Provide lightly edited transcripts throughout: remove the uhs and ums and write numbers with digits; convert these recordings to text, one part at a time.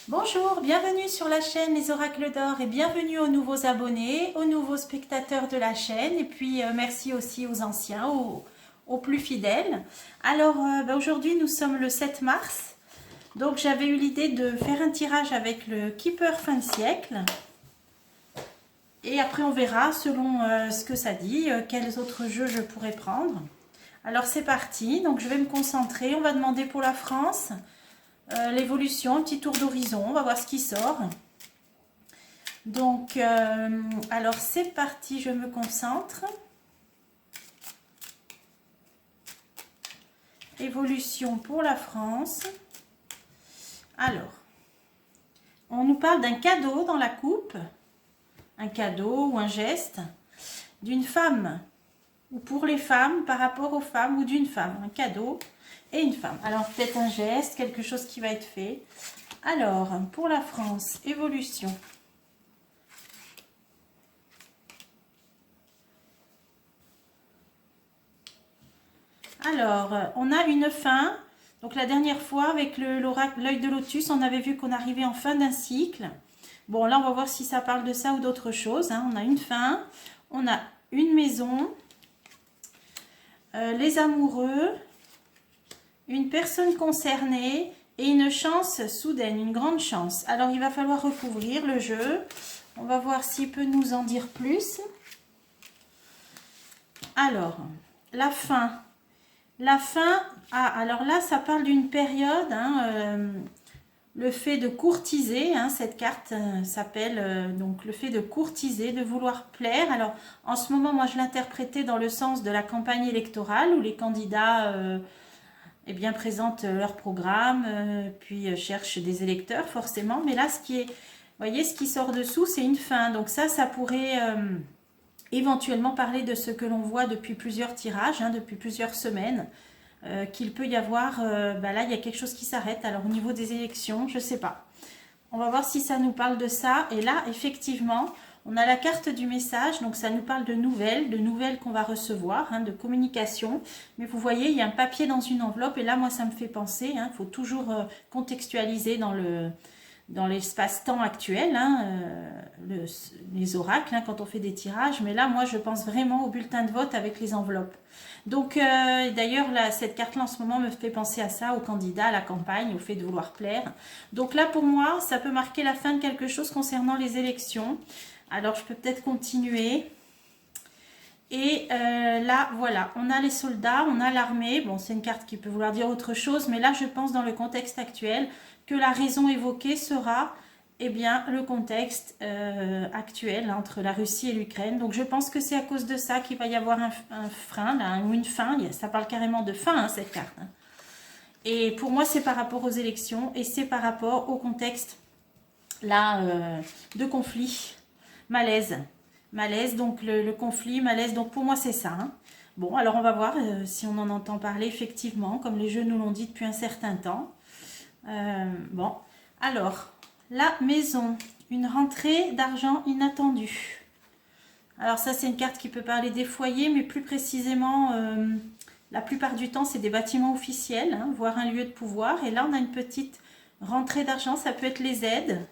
Bonjour, bienvenue sur la chaîne Les Oracles d'Or et bienvenue aux nouveaux abonnés, aux nouveaux spectateurs de la chaîne et puis merci aussi aux anciens, aux plus fidèles. Alors aujourd'hui nous sommes le 7 mars, donc j'avais eu l'idée de faire un tirage avec le Keeper fin de siècle et après on verra selon ce que ça dit, quels autres jeux je pourrais prendre. Alors c'est parti, donc je vais me concentrer, on va demander pour la France. L'évolution, un petit tour d'horizon, on va voir ce qui sort. Donc, alors c'est parti, je me concentre. Évolution pour la France. Alors, on nous parle d'un cadeau dans la coupe, un cadeau ou un geste d'une femme, ou pour les femmes par rapport aux femmes, ou d'une femme, un cadeau et une femme. Alors peut-être un geste, quelque chose qui va être fait. Alors, pour la France, évolution. Alors, on a une fin. Donc la dernière fois, avec l'œil de lotus, on avait vu qu'on arrivait en fin d'un cycle. Bon, là, on va voir si ça parle de ça ou d'autre chose. Hein. On a une fin, on a une maison, les amoureux, une personne concernée et une chance soudaine, une grande chance. Alors, il va falloir recouvrir le jeu. On va voir s'il peut nous en dire plus. Alors, la fin. La fin, alors là, ça parle d'une période, hein, le fait de courtiser, hein, cette carte s'appelle donc le fait de courtiser, de vouloir plaire. Alors, en ce moment, moi, je l'interprétais dans le sens de la campagne électorale où les candidats eh bien, présentent leur programme, puis cherchent des électeurs, forcément. Mais là, vous voyez, ce qui sort dessous, c'est une fin. Donc ça pourrait éventuellement parler de ce que l'on voit depuis plusieurs tirages, hein, depuis plusieurs semaines, qu'il peut y avoir, là il y a quelque chose qui s'arrête. Alors au niveau des élections, je ne sais pas. On va voir si ça nous parle de ça. Et là, effectivement, on a la carte du message, donc ça nous parle de nouvelles qu'on va recevoir, hein, de communication. Mais vous voyez, il y a un papier dans une enveloppe, et là, moi, ça me fait penser, hein, il faut toujours contextualiser dans l'espace-temps actuel, hein, les oracles, hein, quand on fait des tirages. Mais là, moi, je pense vraiment au bulletin de vote avec les enveloppes. Donc, d'ailleurs, cette carte-là, en ce moment, me fait penser à ça, aux candidats, à la campagne, au fait de vouloir plaire. Donc là, pour moi, ça peut marquer la fin de quelque chose concernant les élections. Alors, je peux peut-être continuer. Et là, voilà, on a les soldats, on a l'armée. Bon, c'est une carte qui peut vouloir dire autre chose, mais là, je pense dans le contexte actuel que la raison évoquée sera, eh bien, le contexte actuel entre la Russie et l'Ukraine. Donc, je pense que c'est à cause de ça qu'il va y avoir un frein, là, ou une fin. Ça parle carrément de fin, hein, cette carte. Hein. Et pour moi, c'est par rapport aux élections et c'est par rapport au contexte, là, de conflit, malaise. Malaise, donc le conflit, malaise, donc pour moi c'est ça. Hein. Bon, alors on va voir si on en entend parler effectivement, comme les jeux nous l'ont dit depuis un certain temps. Bon, alors, la maison, une rentrée d'argent inattendue. Alors ça c'est une carte qui peut parler des foyers, mais plus précisément, la plupart du temps c'est des bâtiments officiels, hein, voire un lieu de pouvoir. Et là on a une petite rentrée d'argent, ça peut être les aides.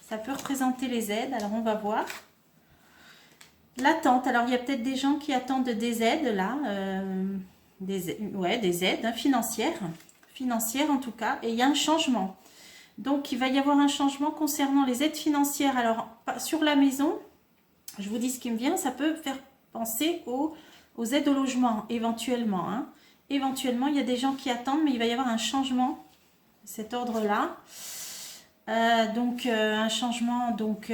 Ça peut représenter les aides, alors on va voir. L'attente, alors il y a peut-être des gens qui attendent des aides là, des aides hein, financières en tout cas, et il y a un changement. Donc il va y avoir un changement concernant les aides financières. Alors sur la maison, je vous dis ce qui me vient, ça peut faire penser aux aides au logement éventuellement. Hein. Éventuellement, il y a des gens qui attendent, mais il va y avoir un changement de cet ordre-là. Donc un changement donc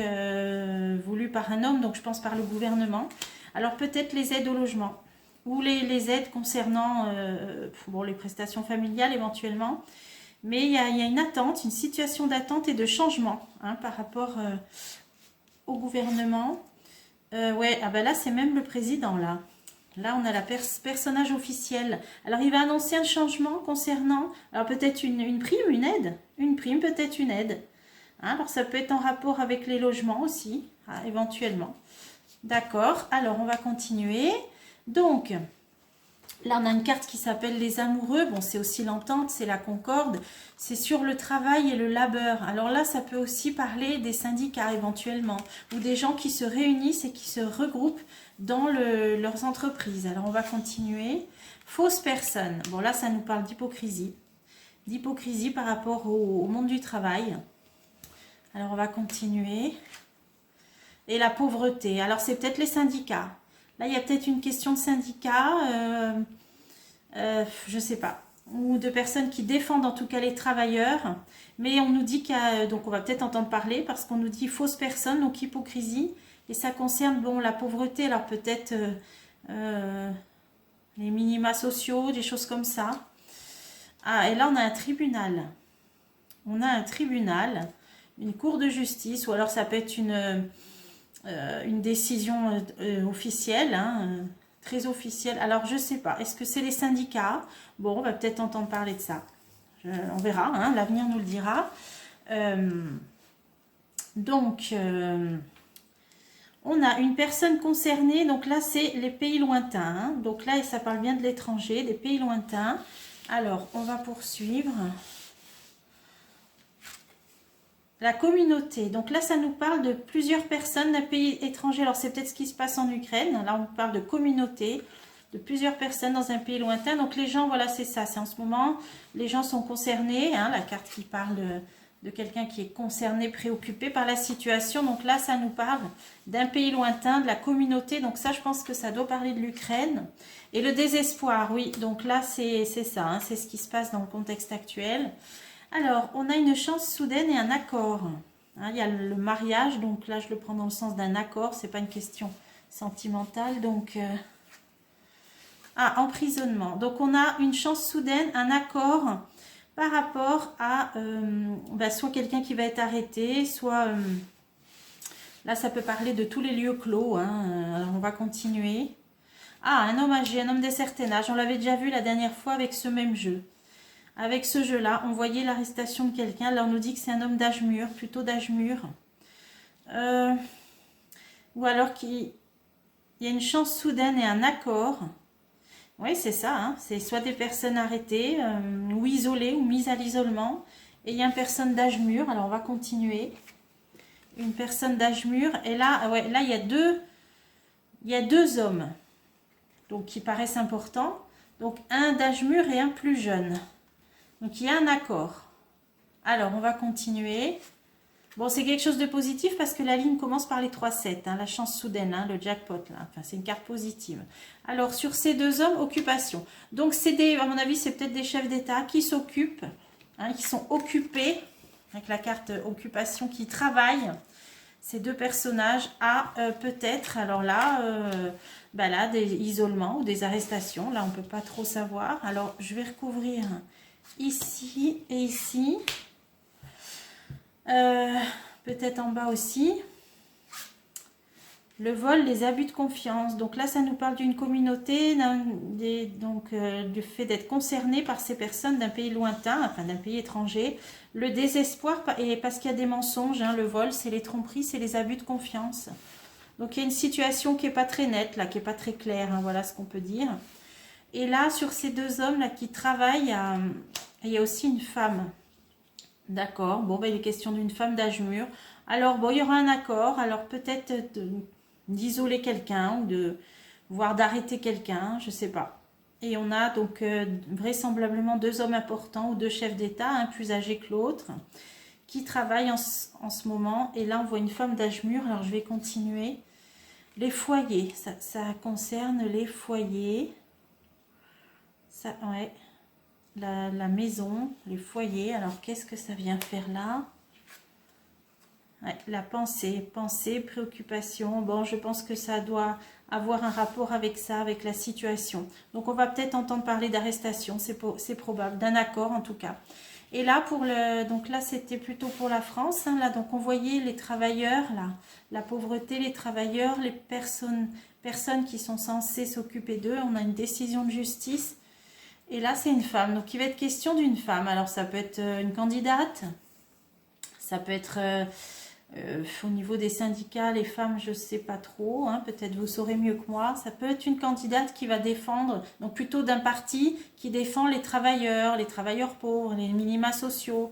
voulu par un homme, donc je pense par le gouvernement. Alors peut-être les aides au logement ou les aides concernant bon, les prestations familiales éventuellement. Mais il y a une attente, une situation d'attente et de changement hein, par rapport au gouvernement. Ouais, ah ben là c'est même le président là. Là, on a la personnage officiel. Alors, il va annoncer un changement concernant, alors peut-être une prime, une aide. Une prime, peut-être une aide. Hein, alors, ça peut être en rapport avec les logements aussi, éventuellement. D'accord, alors on va continuer. Donc, Là, on a une carte qui s'appelle les amoureux. Bon, c'est aussi l'entente, c'est la concorde. C'est sur le travail et le labeur. Alors là, ça peut aussi parler des syndicats éventuellement. Ou des gens qui se réunissent et qui se regroupent dans leurs entreprises. Alors, on va continuer. Fausse personne. Bon, là, ça nous parle d'hypocrisie. D'hypocrisie par rapport au monde du travail. Alors, on va continuer. Et la pauvreté. Alors, c'est peut-être les syndicats. Là, il y a peut-être une question de syndicat, je ne sais pas, ou de personnes qui défendent en tout cas les travailleurs. Mais on nous dit qu'il y a, donc on va peut-être entendre parler parce qu'on nous dit fausse personne, donc hypocrisie. Et ça concerne, bon, la pauvreté, alors peut-être les minima sociaux, des choses comme ça. Ah, et là, on a un tribunal. On a un tribunal, une cour de justice, ou alors ça peut être une décision officielle, hein, très officielle. Alors, je ne sais pas. Est-ce que c'est les syndicats? Bon, on va peut-être entendre parler de ça. On verra, hein, l'avenir nous le dira. On a une personne concernée. Donc là, c'est les pays lointains. Hein. Donc là, ça parle bien de l'étranger, des pays lointains. Alors, on va poursuivre. La communauté, donc là ça nous parle de plusieurs personnes d'un pays étranger. Alors c'est peut-être ce qui se passe en Ukraine. Là on parle de communauté, de plusieurs personnes dans un pays lointain. Donc les gens, voilà, c'est ça, c'est en ce moment, les gens sont concernés, hein, la carte qui parle de quelqu'un qui est concerné, préoccupé par la situation. Donc là ça nous parle d'un pays lointain, de la communauté. Donc ça je pense que ça doit parler de l'Ukraine. Et le désespoir, oui, donc là c'est ça, hein, c'est ce qui se passe dans le contexte actuel. Alors, on a une chance soudaine et un accord. Hein, il y a le mariage, donc là je le prends dans le sens d'un accord, c'est pas une question sentimentale. Donc, emprisonnement. Donc on a une chance soudaine, un accord par rapport à soit quelqu'un qui va être arrêté, soit là ça peut parler de tous les lieux clos. Hein, alors on va continuer. Ah, un homme âgé, un homme d'un certain âge. On l'avait déjà vu la dernière fois avec ce même jeu. Avec ce jeu-là, on voyait l'arrestation de quelqu'un. Là, on nous dit que c'est un homme d'âge mûr, plutôt d'âge mûr. Ou alors qu'il y a une chance soudaine et un accord. Oui, c'est ça. Hein. C'est soit des personnes arrêtées, ou isolées, ou mises à l'isolement. Et il y a une personne d'âge mûr. Alors, on va continuer. Une personne d'âge mûr. Et là, ouais, là, il y a deux hommes. Donc, qui paraissent importants. Donc, un d'âge mûr et un plus jeune. Donc, il y a un accord. Alors, on va continuer. Bon, c'est quelque chose de positif parce que la ligne commence par les 3-7. Hein, la chance soudaine, hein, le jackpot. Là. Enfin, c'est une carte positive. Alors, sur ces deux hommes, occupation. Donc, à mon avis, c'est peut-être des chefs d'État qui s'occupent, hein, qui sont occupés, avec la carte occupation, qui travaillent. Ces deux personnages à peut-être, alors là, là, des isolements ou des arrestations. Là, on ne peut pas trop savoir. Alors, je vais recouvrir ici et ici. Peut-être en bas aussi. Le vol, les abus de confiance. Donc là, ça nous parle d'une communauté, du fait d'être concerné par ces personnes d'un pays lointain, enfin d'un pays étranger. Le désespoir, et parce qu'il y a des mensonges, hein, le vol, c'est les tromperies, c'est les abus de confiance. Donc il y a une situation qui n'est pas très nette, là, qui n'est pas très claire, hein, voilà ce qu'on peut dire. Et là, sur ces deux hommes là qui travaillent, il y a aussi une femme. D'accord, bon, il est question d'une femme d'âge mûr. Alors, bon, il y aura un accord. Alors, peut-être d'isoler quelqu'un ou voire d'arrêter quelqu'un, je ne sais pas. Et on a donc vraisemblablement deux hommes importants ou deux chefs d'État, un plus âgé que l'autre, qui travaillent en ce moment. Et là, on voit une femme d'âge mûr. Alors, je vais continuer. Les foyers, ça concerne les foyers. Ça, ouais. La maison, les foyers. Alors, qu'est-ce que ça vient faire là? Ouais, la pensée, préoccupation. Bon, je pense que ça doit avoir un rapport avec ça, avec la situation. Donc, on va peut-être entendre parler d'arrestation, c'est probable, d'un accord en tout cas. Et là, donc là, c'était plutôt pour la France. Hein, là, donc, on voyait les travailleurs, là, la pauvreté, les travailleurs, les personnes qui sont censées s'occuper d'eux. On a une décision de justice. Et là, c'est une femme. Donc, il va être question d'une femme. Alors, ça peut être une candidate. Ça peut être Au niveau des syndicats, les femmes, je ne sais pas trop, hein, peut-être vous saurez mieux que moi. Ça peut être une candidate qui va défendre, donc plutôt d'un parti qui défend les travailleurs pauvres, les minima sociaux.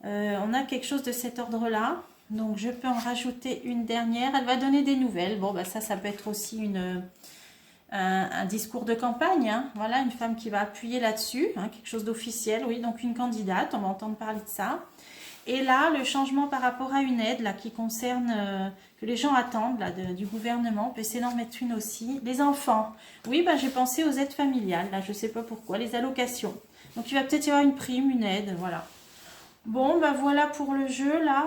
On a quelque chose de cet ordre-là. Donc je peux en rajouter une dernière. Elle va donner des nouvelles. Bon, bah ça peut être aussi un discours de campagne. Hein. Voilà, une femme qui va appuyer là-dessus. Hein, quelque chose d'officiel, oui. Donc une candidate, on va entendre parler de ça. Et là, le changement par rapport à une aide là, qui concerne, que les gens attendent là, du gouvernement, on peut essayer d'en mettre une aussi. Les enfants. Oui, bah, j'ai pensé aux aides familiales. Là, je ne sais pas pourquoi. Les allocations. Donc il va peut-être y avoir une prime, une aide. Voilà. Bon, ben voilà pour le jeu, là,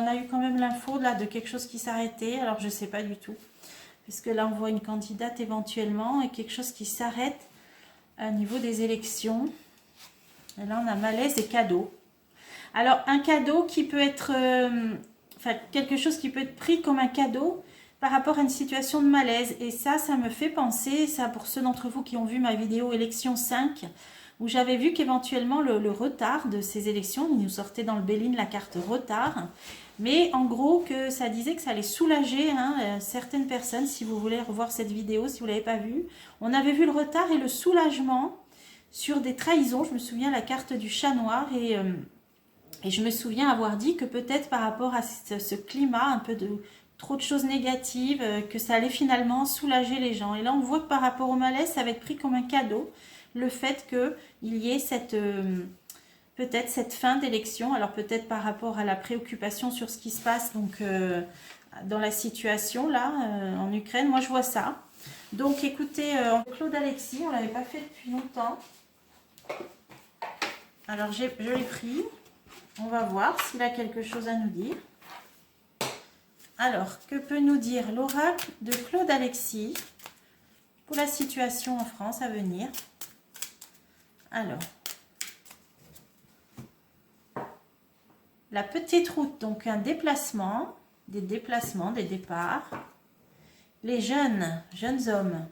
on a eu quand même l'info là de quelque chose qui s'arrêtait, alors je sais pas du tout, puisque là on voit une candidate éventuellement et quelque chose qui s'arrête au niveau des élections. Et là on a malaise et cadeau. Alors un cadeau qui peut être, enfin quelque chose qui peut être pris comme un cadeau par rapport à une situation de malaise, et ça me fait penser, ça pour ceux d'entre vous qui ont vu ma vidéo élection 5, où j'avais vu qu'éventuellement le retard de ces élections, il nous sortait dans le Béline la carte retard, mais en gros que ça disait que ça allait soulager certaines personnes. Si vous voulez revoir cette vidéo, si vous ne l'avez pas vue, on avait vu le retard et le soulagement sur des trahisons. Je me souviens la carte du chat noir, et je me souviens avoir dit que peut-être par rapport à ce climat, un peu de trop de choses négatives, que ça allait finalement soulager les gens. Et là on voit que par rapport au malaise, ça va être pris comme un cadeau, le fait qu'il y ait peut-être cette fin d'élection, alors peut-être par rapport à la préoccupation sur ce qui se passe donc dans la situation là en Ukraine. Moi je vois ça. Donc écoutez, Claude Alexis, on ne l'avait pas fait depuis longtemps. Alors je l'ai pris. On va voir s'il a quelque chose à nous dire. Alors, que peut nous dire l'oracle de Claude Alexis pour la situation en France à venir? Alors, la petite route, donc un déplacement, des départs. Les jeunes hommes.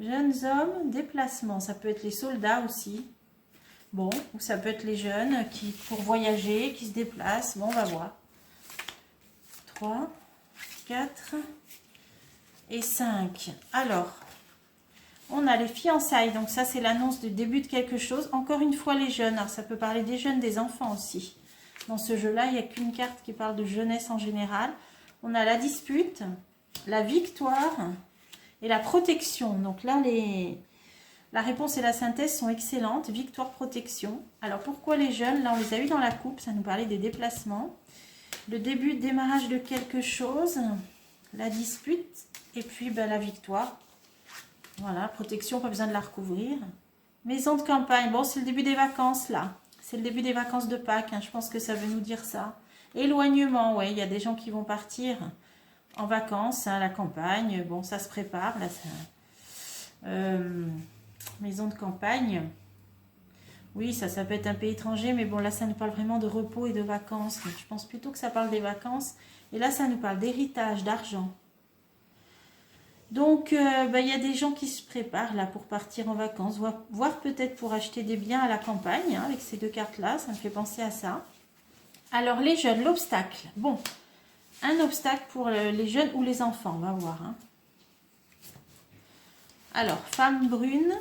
Jeunes hommes, déplacement, ça peut être les soldats aussi. Bon, ou ça peut être les jeunes qui, pour voyager, qui se déplacent. Bon, on va voir. 3, 4 et 5. Alors, on a les fiançailles. Donc ça, c'est l'annonce du début de quelque chose. Encore une fois, les jeunes. Alors, ça peut parler des jeunes, des enfants aussi. Dans ce jeu-là, il n'y a qu'une carte qui parle de jeunesse en général. On a la dispute, la victoire et la protection. Donc là, la réponse et la synthèse sont excellentes. Victoire, protection. Alors, pourquoi les jeunes? Là, on les a eu dans la coupe. Ça nous parlait des déplacements. Le début, démarrage de quelque chose. La dispute. Et puis, ben, la victoire. Voilà, protection, pas besoin de la recouvrir. Maison de campagne. Bon, c'est le début des vacances, là. C'est le début des vacances de Pâques. Hein. Je pense que ça veut nous dire ça. Éloignement, ouais. Il y a des gens qui vont partir en vacances à la campagne. Bon, ça se prépare. Là, ça... maison de campagne. Oui, ça peut être un pays étranger, mais bon, là, ça nous parle vraiment de repos et de vacances. Donc, je pense plutôt que ça parle des vacances. Et là, ça nous parle d'héritage, d'argent. Donc, il y a des gens qui se préparent là pour partir en vacances, voire peut-être pour acheter des biens à la campagne, hein, avec ces deux cartes-là. Ça me fait penser à ça. Alors, les jeunes, l'obstacle. Bon, un obstacle pour les jeunes ou les enfants, on va voir. Hein. Alors, femme brune.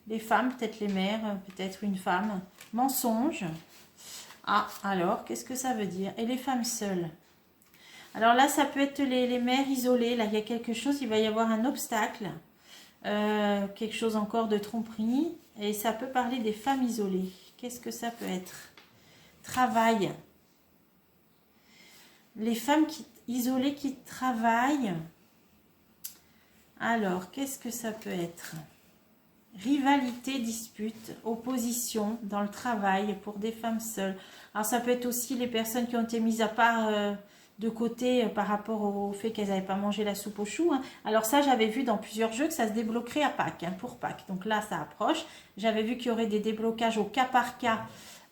Les femmes, peut-être les mères, peut-être une femme. Mensonge. Ah, alors, qu'est-ce que ça veut dire? Et les femmes seules. Alors là, ça peut être les mères isolées. Là, il y a quelque chose, il va y avoir un obstacle. Quelque chose encore de tromperie. Et ça peut parler des femmes isolées. Qu'est-ce que ça peut être? Travail. Les femmes isolées qui travaillent. Alors, qu'est-ce que ça peut être? Rivalité, dispute, opposition dans le travail pour des femmes seules. Alors ça peut être aussi les personnes qui ont été mises à part de côté par rapport au fait qu'elles n'avaient pas mangé la soupe aux choux. Hein. Alors ça, j'avais vu dans plusieurs jeux que ça se débloquerait à Pâques, hein, pour Pâques. Donc là, ça approche. J'avais vu qu'il y aurait des déblocages au cas par cas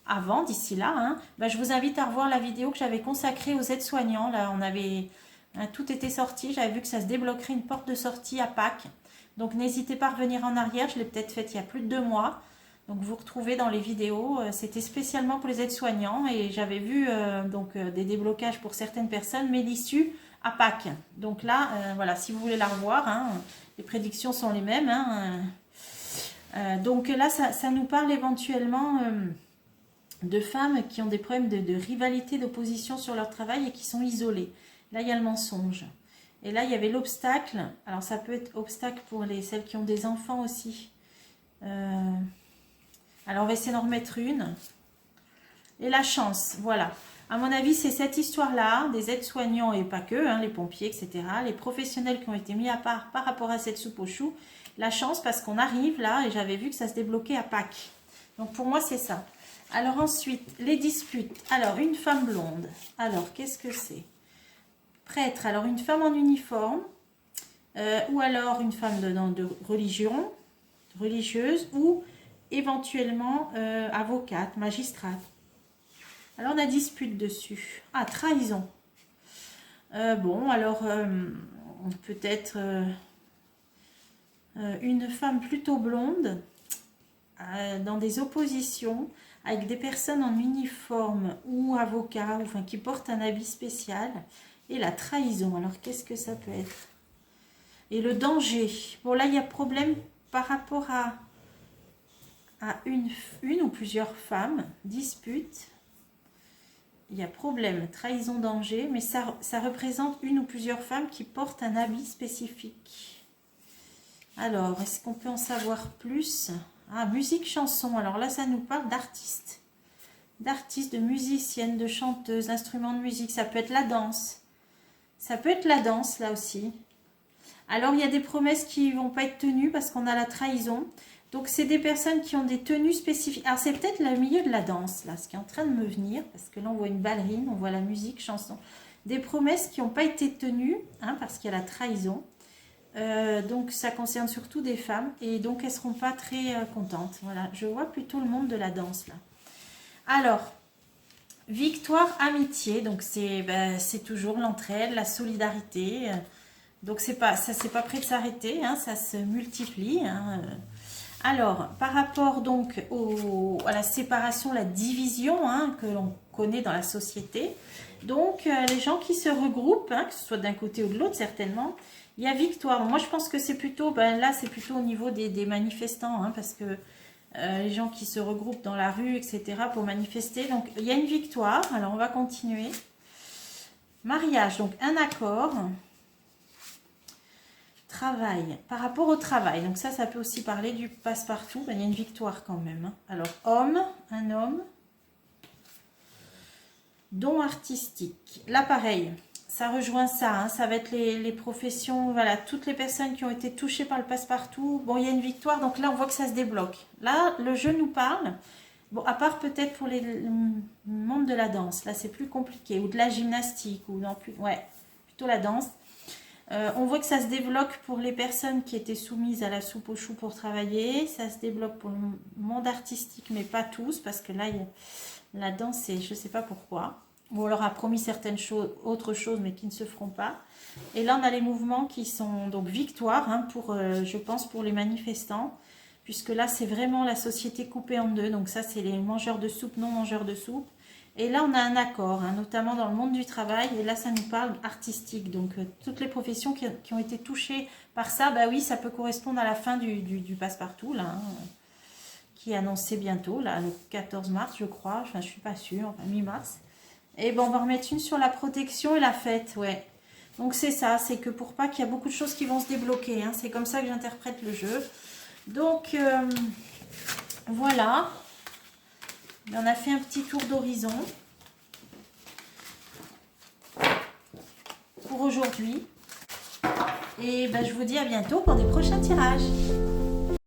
avant, d'ici là. Hein. Ben, je vous invite à revoir la vidéo que j'avais consacrée aux aides-soignants. Là, on avait... Hein, tout était sorti. J'avais vu que ça se débloquerait une porte de sortie à Pâques. Donc, n'hésitez pas à revenir en arrière. Je l'ai peut-être faite il y a plus de 2 mois. Donc vous retrouvez dans les vidéos, c'était spécialement pour les aides-soignants et j'avais vu des déblocages pour certaines personnes, mais l'issue à Pâques. Donc là, voilà, si vous voulez la revoir, hein, les prédictions sont les mêmes. Hein, donc là, ça nous parle éventuellement de femmes qui ont des problèmes de rivalité, d'opposition sur leur travail et qui sont isolées. Là, il y a le mensonge. Et là, il y avait l'obstacle. Alors, ça peut être obstacle pour celles qui ont des enfants aussi. Alors, on va essayer d'en remettre une. Et la chance, voilà. À mon avis, c'est cette histoire-là, des aides-soignants et pas que, hein, les pompiers, etc. Les professionnels qui ont été mis à part par rapport à cette soupe aux choux. La chance, parce qu'on arrive là, et j'avais vu que ça se débloquait à Pâques. Donc, pour moi, c'est ça. Alors, ensuite, les disputes. Alors, une femme blonde. Alors, qu'est-ce que c'est? Prêtre. Alors, une femme en uniforme. Ou alors, une femme de religion, religieuse, ou éventuellement avocate, magistrate. Alors, on a dispute dessus. Ah, trahison. Bon, alors, peut-être une femme plutôt blonde, dans des oppositions, avec des personnes en uniforme ou avocat, enfin, qui portent un habit spécial. Et la trahison, alors, qu'est-ce que ça peut être? Et le danger. Bon, là, il y a problème par rapport à une ou plusieurs femmes, dispute. Il y a problème, trahison, danger, mais ça représente une ou plusieurs femmes qui portent un habit spécifique. Alors, est-ce qu'on peut en savoir plus? Ah, musique, chanson. Alors là, ça nous parle d'artistes. D'artistes, de musiciennes, de chanteuses, instruments de musique. Ça peut être la danse. Ça peut être la danse, là aussi. Alors, il y a des promesses qui ne vont pas être tenues parce qu'on a la trahison. Donc, c'est des personnes qui ont des tenues spécifiques. Alors, c'est peut-être le milieu de la danse, là, ce qui est en train de me venir. Parce que là, on voit une ballerine, on voit la musique, chanson. Des promesses qui n'ont pas été tenues, hein, parce qu'il y a la trahison. Donc, ça concerne surtout des femmes. Et donc, elles ne seront pas très contentes. Voilà, je vois plutôt le monde de la danse, là. Alors, victoire, amitié. Donc, c'est toujours l'entraide, la solidarité. Donc, ça c'est pas prêt de s'arrêter. Hein, ça se multiplie, hein. Alors, par rapport donc à la séparation, la division, hein, que l'on connaît dans la société, donc les gens qui se regroupent, hein, que ce soit d'un côté ou de l'autre certainement, il y a victoire. Moi, je pense que c'est plutôt, là, c'est plutôt au niveau des manifestants, hein, parce que les gens qui se regroupent dans la rue, etc., pour manifester. Donc, il y a une victoire. Alors, on va continuer. Mariage, donc un accord. Travail, par rapport au travail, donc ça peut aussi parler du passe-partout, il y a une victoire quand même. Hein. Alors, un homme, don artistique, là pareil, ça rejoint ça, hein, ça va être les professions, voilà, toutes les personnes qui ont été touchées par le passe-partout, bon, il y a une victoire, donc là on voit que ça se débloque. Là, le jeu nous parle, bon, à part peut-être pour le monde de la danse, là c'est plus compliqué, ou de la gymnastique, ou non plus, ouais, plutôt la danse. On voit que ça se débloque pour les personnes qui étaient soumises à la soupe aux choux pour travailler. Ça se débloque pour le monde artistique, mais pas tous, parce que là, la danse, je ne sais pas pourquoi. Ou on leur a promis certaines choses, autres choses, mais qui ne se feront pas. Et là, on a les mouvements qui sont donc victoire, hein, je pense, pour les manifestants. Puisque là, c'est vraiment la société coupée en deux. Donc ça, c'est les mangeurs de soupe, non mangeurs de soupe. Et là, on a un accord, hein, notamment dans le monde du travail. Et là, ça nous parle artistique. Donc, toutes les professions qui ont été touchées par ça, bah oui, ça peut correspondre à la fin du passe-partout, là, hein, qui est annoncé bientôt, là, le 14 mars, je crois. Enfin, je ne suis pas sûre, enfin, mi-mars. Et bon, on va remettre une sur la protection et la fête, ouais. Donc, c'est ça, c'est que pour pas qu'il y a beaucoup de choses qui vont se débloquer. Hein, c'est comme ça que j'interprète le jeu. Donc, voilà. On a fait un petit tour d'horizon pour aujourd'hui. Et je vous dis à bientôt pour des prochains tirages.